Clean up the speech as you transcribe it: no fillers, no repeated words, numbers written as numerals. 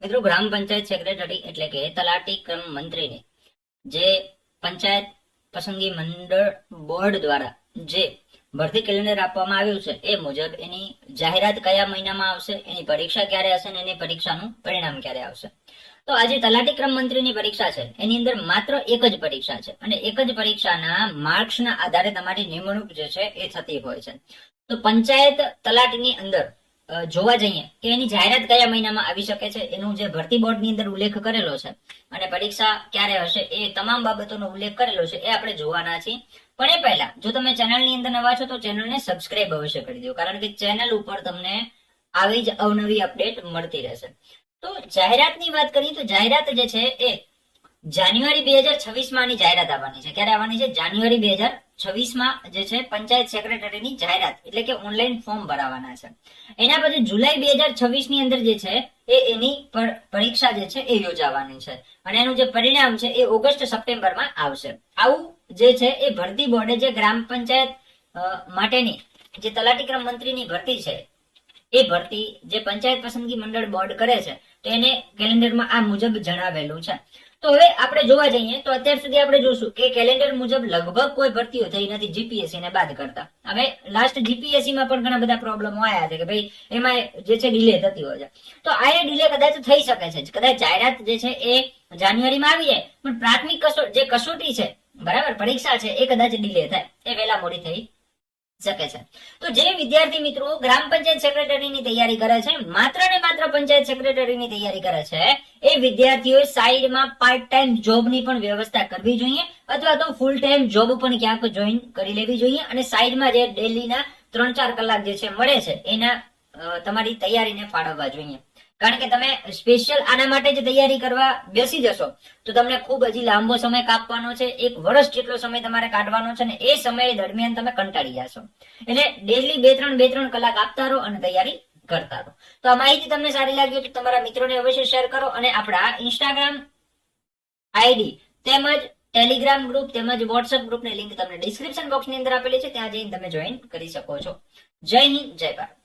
મિત્રો, ગ્રામ પંચાયત સેક્રેટરી એટલે કે તલાટી ક્રમ મંત્રીને જે પંચાયત પસંદગી મંડળ બોર્ડ દ્વારા જે ભરતી કેલેન્ડર આપવામાં આવ્યું છે એ મુજબ એની જાહેરાત કયા મહિનામાં આવશે, એની પરીક્ષા ક્યારે હશે અને એની પરીક્ષાનું પરિણામ ક્યારે આવશે. તો આજે તલાટી ક્રમ મંત્રીની પરીક્ષા છે એની અંદર માત્ર એક જ પરીક્ષા છે અને એક જ પરીક્ષાના માર્ક્સના આધારે તમારી નિમણૂક જે છે એ થતી હોય છે. તો પંચાયત તલાટીની અંદર જોવા જઈએ કે એની જાહેરાત કયા મહિનામાં આવી શકે છે, એનું જે ભરતી બોર્ડની અંદર ઉલ્લેખ કરેલો છે અને પરીક્ષા ક્યારે હશે એ તમામ બાબતોનો ઉલ્લેખ કરેલો છે એ આપણે જોવાના છીએ. પણ એ પહેલા જો તમે ચેનલની અંદર નવા છો તો ચેનલને સબસ્ક્રાઇબ અવશ્ય કરી દો, કારણ કે ચેનલ ઉપર તમને આવી જ અવનવી અપડેટ મળતી રહેશે. તો જાહેરાતની વાત કરીએ તો જાહેરાત જે છે એ જાન્યુઆરી 2026 માં આની જાહેરાત આવવાની છે. ક્યારે આવવાની છે? જાન્યુઆરી 2026 માં જે છે પંચાયત સેક્રેટરીની જાહેરાત એટલે કે ઓનલાઈન ફોર્મ ભરાવાના છે. એના પછી જુલાઈ 2026 ની અંદર જે છે એ એની પરીક્ષા જે છે એ યોજાવાની છે અને એનું જે પરિણામ છે એ ઓગસ્ટ સપ્ટેમ્બરમાં આવશે. આવું જે છે એ ભરતી બોર્ડે જે ગ્રામ પંચાયત માટેની જે તલાટી ક્રમ મંત્રીની ભરતી છે એ ભરતી જે પંચાયત પસંદગી મંડળ બોર્ડ કરે છે તો એને કેલેન્ડરમાં આ મુજબ જણાવેલું છે. તો હવે આપણે જોવા જઈએ તો અત્યાર સુધી આપણે જોશું કે કેલેન્ડર મુજબ લગભગ કોઈ ભરતીઓ થઈ નથી જીપીએસસી ને બાદ કરતા. હવે લાસ્ટ જીપીએસસી માં પણ ઘણા બધા પ્રોબ્લેમો આવ્યા છે કે ભાઈ એમાં જે છે ડિલે થતી હોય છે. તો આ ડિલે કદાચ થઈ શકે છે, કદાચ જાહેરાત જે છે એ જાન્યુઆરીમાં આવી જાય પણ પ્રાથમિક જે કસોટી છે બરાબર પરીક્ષા છે એ કદાચ ડિલે થાય, એ વહેલા મોડી થઈ શકે છે. તો જે વિદ્યાર્થી મિત્રો ગ્રામ પંચાયત સેક્રેટરીની તૈયારી કરે છે, માત્ર ને માત્ર પંચાયત સેક્રેટરીની તૈયારી કરે છે, એ વિદ્યાર્થીઓએ સાઈડમાં પાર્ટ ટાઈમ જોબની પણ વ્યવસ્થા કરવી જોઈએ અથવા તો ફૂલ ટાઈમ જોબ પણ ક્યાંક જોઈન કરી લેવી જોઈએ અને સાઈડમાં જે ડેલીના 3-4 કલાક જે છે મળે છે એના તમારી તૈયારીને ફાળવવા જોઈએ. કારણ કે તમે સ્પેશિયલ આના માટે જ તૈયારી કરવા બેસી જશો તો તમને ખૂબ હજી લાંબો સમય કાપવાનો છે, 1 વર્ષ જેટલો સમય તમારે કાઢવાનો છે અને એ સમય દરમિયાન તમે કંટાળી જશો. એટલે ડેલી 2-3 કલાક આપતા રહો અને તૈયારી કરતા રહો. તો આ માહિતી તમને સારી લાગી હોય તો તમારા મિત્રોને અવશ્ય શેર કરો અને આપણા ઇન્સ્ટાગ્રામ આઈડી તેમજ ટેલિગ્રામ ગ્રુપ તેમજ વોટ્સએપ ગ્રુપની લિંક તમને ડિસ્ક્રિપ્શન બોક્સની અંદર આપેલી છે, ત્યાં જઈને તમે જોઈન કરી શકો છો. જય હિન્દ, જય ભારત.